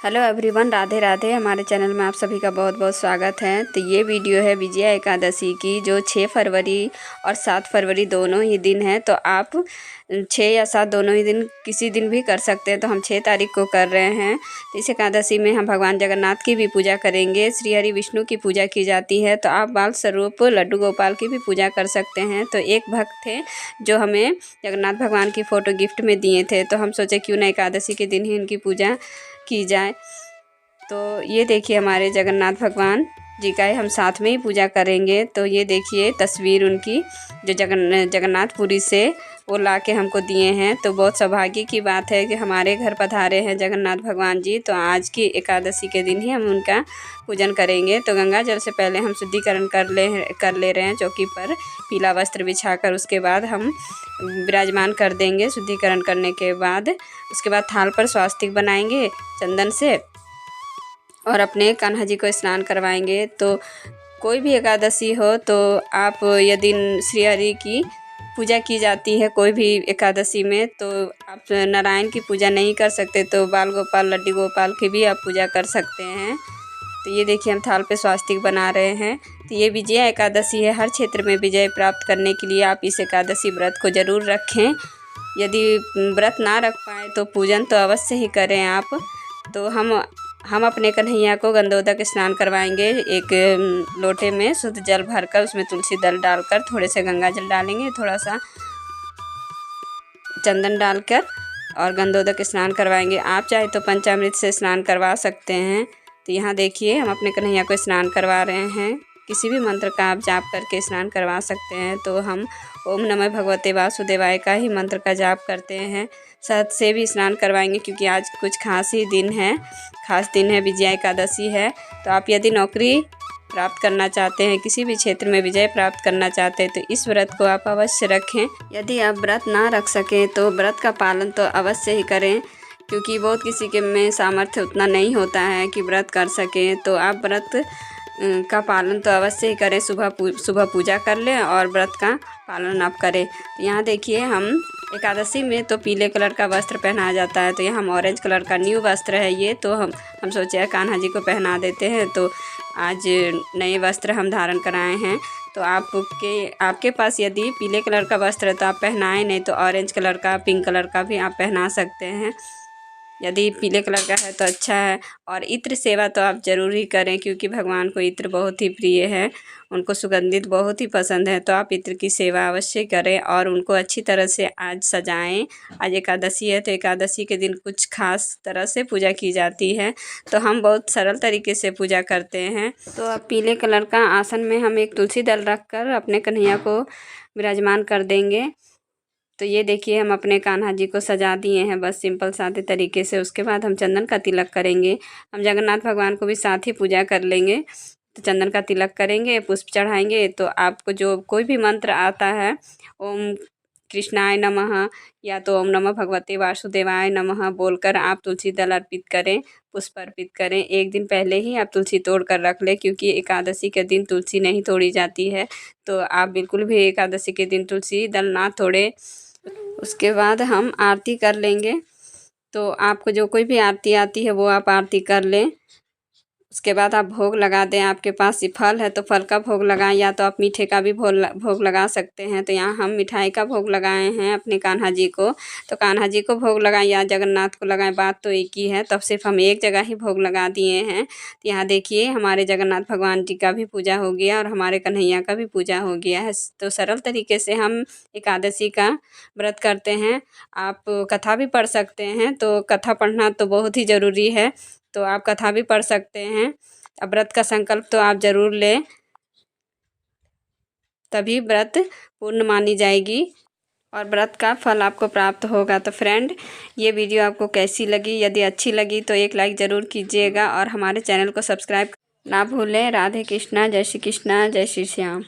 Hello everyone, Radhe Radhe. हमारे channel में आप सभी का बहुत बहुत स्वागत है। तो ये वीडियो है विजया एकादशी की, जो 6 फरवरी और 7 फरवरी दोनों ही दिन है। तो आप 6 या 7 दोनों ही दिन किसी दिन भी कर सकते हैं। तो हम 6 तारीख को कर रहे हैं। तो इस एकादशी में हम भगवान जगन्नाथ की भी पूजा करेंगे। श्री हरि विष्णु की पूजा की जाती है। तो आप बाल स्वरूप लड्डू गोपाल की भी पूजा कर सकते हैं। तो एक भक्त थे जो हमें जगन्नाथ भगवान की फ़ोटो गिफ्ट में दिए थे। तो हम सोचे क्यों ना एकादशी के दिन ही इनकी पूजा की जाए। तो ये देखिए हमारे जगन्नाथ भगवान जी का हम साथ में ही पूजा करेंगे। तो ये देखिए तस्वीर उनकी जो जगन्नाथपुरी से वो ला के हमको दिए हैं। तो बहुत सौभाग्य की बात है कि हमारे घर पधारे हैं जगन्नाथ भगवान जी। तो आज की एकादशी के दिन ही हम उनका पूजन करेंगे। तो गंगा जल से पहले हम शुद्धिकरण कर ले रहे हैं चौकी पर पीला वस्त्र बिछाकर। उसके बाद हम विराजमान कर देंगे। शुद्धिकरण करने के बाद उसके बाद थाल पर स्वास्तिक बनाएंगे चंदन से और अपने कान्हा जी को स्नान करवाएंगे। तो कोई भी एकादशी हो तो आप यदि श्री हरि की पूजा की जाती है कोई भी एकादशी में, तो आप नारायण की पूजा नहीं कर सकते तो बाल गोपाल लड्डू गोपाल की भी आप पूजा कर सकते हैं। तो ये देखिए हम थाल पे स्वास्तिक बना रहे हैं। तो ये विजया एकादशी है। हर क्षेत्र में विजय प्राप्त करने के लिए आप इस एकादशी व्रत को ज़रूर रखें। यदि व्रत ना रख पाए तो पूजन तो अवश्य ही करें आप। तो हम अपने कन्हैया को गंधोदक स्नान करवाएंगे। एक लोटे में शुद्ध जल भरकर उसमें तुलसी दल डालकर थोड़े से गंगा जल डालेंगे, थोड़ा सा चंदन डालकर और गंधोदक स्नान करवाएंगे। आप चाहे तो पंचामृत से स्नान करवा सकते हैं। तो यहाँ देखिए हम अपने कन्हैया को स्नान करवा रहे हैं। किसी भी मंत्र का आप जाप करके स्नान करवा सकते हैं। तो हम ओम नमः भगवते वासुदेवाय का ही मंत्र का जाप करते हैं। शहद से भी स्नान करवाएंगे क्योंकि आज कुछ खास दिन है, विजया एकादशी है। तो आप यदि नौकरी प्राप्त करना चाहते हैं, किसी भी क्षेत्र में विजय प्राप्त करना चाहते हैं, तो इस व्रत को आप अवश्य रखें। यदि आप व्रत ना रख सकें तो व्रत का पालन तो अवश्य ही करें, क्योंकि बहुत किसी के में सामर्थ्य उतना नहीं होता है कि व्रत कर सकें। तो आप व्रत का पालन तो अवश्य ही करें। सुबह पूजा कर लें और व्रत का पालन आप करें। तो यहाँ देखिए हम एकादशी में तो पीले कलर का वस्त्र पहनाया जाता है। तो यहाँ हम ऑरेंज कलर का न्यू वस्त्र है ये। तो हम सोचे कान्हा जी को पहना देते हैं। तो आज नए वस्त्र हम धारण कराए हैं। तो आपके पास यदि पीले कलर का वस्त्र है तो आप पहनाएं, नहीं तो ऑरेंज कलर का, पिंक कलर का भी आप पहना सकते हैं। यदि पीले कलर का है तो अच्छा है। और इत्र सेवा तो आप ज़रूर ही करें, क्योंकि भगवान को इत्र बहुत ही प्रिय है, उनको सुगंधित बहुत ही पसंद है। तो आप इत्र की सेवा अवश्य करें और उनको अच्छी तरह से आज सजाएं। आज एकादशी है तो एकादशी के दिन कुछ खास तरह से पूजा की जाती है। तो हम बहुत सरल तरीके से पूजा करते हैं। तो अब पीले कलर का आसन में हम एक तुलसी दल रख कर अपने कन्हैया को विराजमान कर देंगे। तो ये देखिए हम अपने कान्हा जी को सजा दिए हैं बस सिंपल सादे तरीके से। उसके बाद हम चंदन का तिलक करेंगे। हम जगन्नाथ भगवान को भी साथ ही पूजा कर लेंगे। तो चंदन का तिलक करेंगे, पुष्प चढ़ाएंगे। तो आपको जो कोई भी मंत्र आता है, ओम कृष्णाय नमः या तो ओम नमः भगवते वासुदेवाय नमः बोलकर आप तुलसी दल अर्पित करें, पुष्प अर्पित करें। एक दिन पहले ही आप तुलसी तोड़ कर रख लें, क्योंकि एकादशी के दिन तुलसी नहीं तोड़ी जाती है। तो आप बिल्कुल भी एकादशी के दिन तुलसी दल ना तोड़ें। उसके बाद हम आरती कर लेंगे। तो आपको जो कोई भी आरती आती है वो आप आरती कर लें। उसके बाद आप भोग लगा दें। आपके पास फल है तो फल का भोग लगाएं, या तो आप मीठे का भी भोग लगा सकते हैं। तो यहाँ हम मिठाई का भोग लगाए हैं अपने कान्हा जी को। तो कान्हा जी को भोग लगाएं या जगन्नाथ को लगाएं, बात तो एक ही है। तब सिर्फ हम एक जगह ही भोग लगा दिए हैं। तो यहाँ देखिए हमारे जगन्नाथ भगवान जी का भी पूजा हो गया और हमारे कन्हैया का भी पूजा हो गया है। तो सरल तरीके से हम एकादशी का व्रत करते हैं। आप कथा भी पढ़ सकते हैं। तो कथा पढ़ना तो बहुत ही ज़रूरी है। तो आप कथा भी पढ़ सकते हैं। अब व्रत का संकल्प तो आप ज़रूर लें, तभी व्रत पूर्ण मानी जाएगी और व्रत का फल आपको प्राप्त होगा। तो फ्रेंड, ये वीडियो आपको कैसी लगी? यदि अच्छी लगी तो एक लाइक ज़रूर कीजिएगा और हमारे चैनल को सब्सक्राइब ना भूलें। राधे कृष्णा, जय श्री कृष्णा, जय श्री श्याम।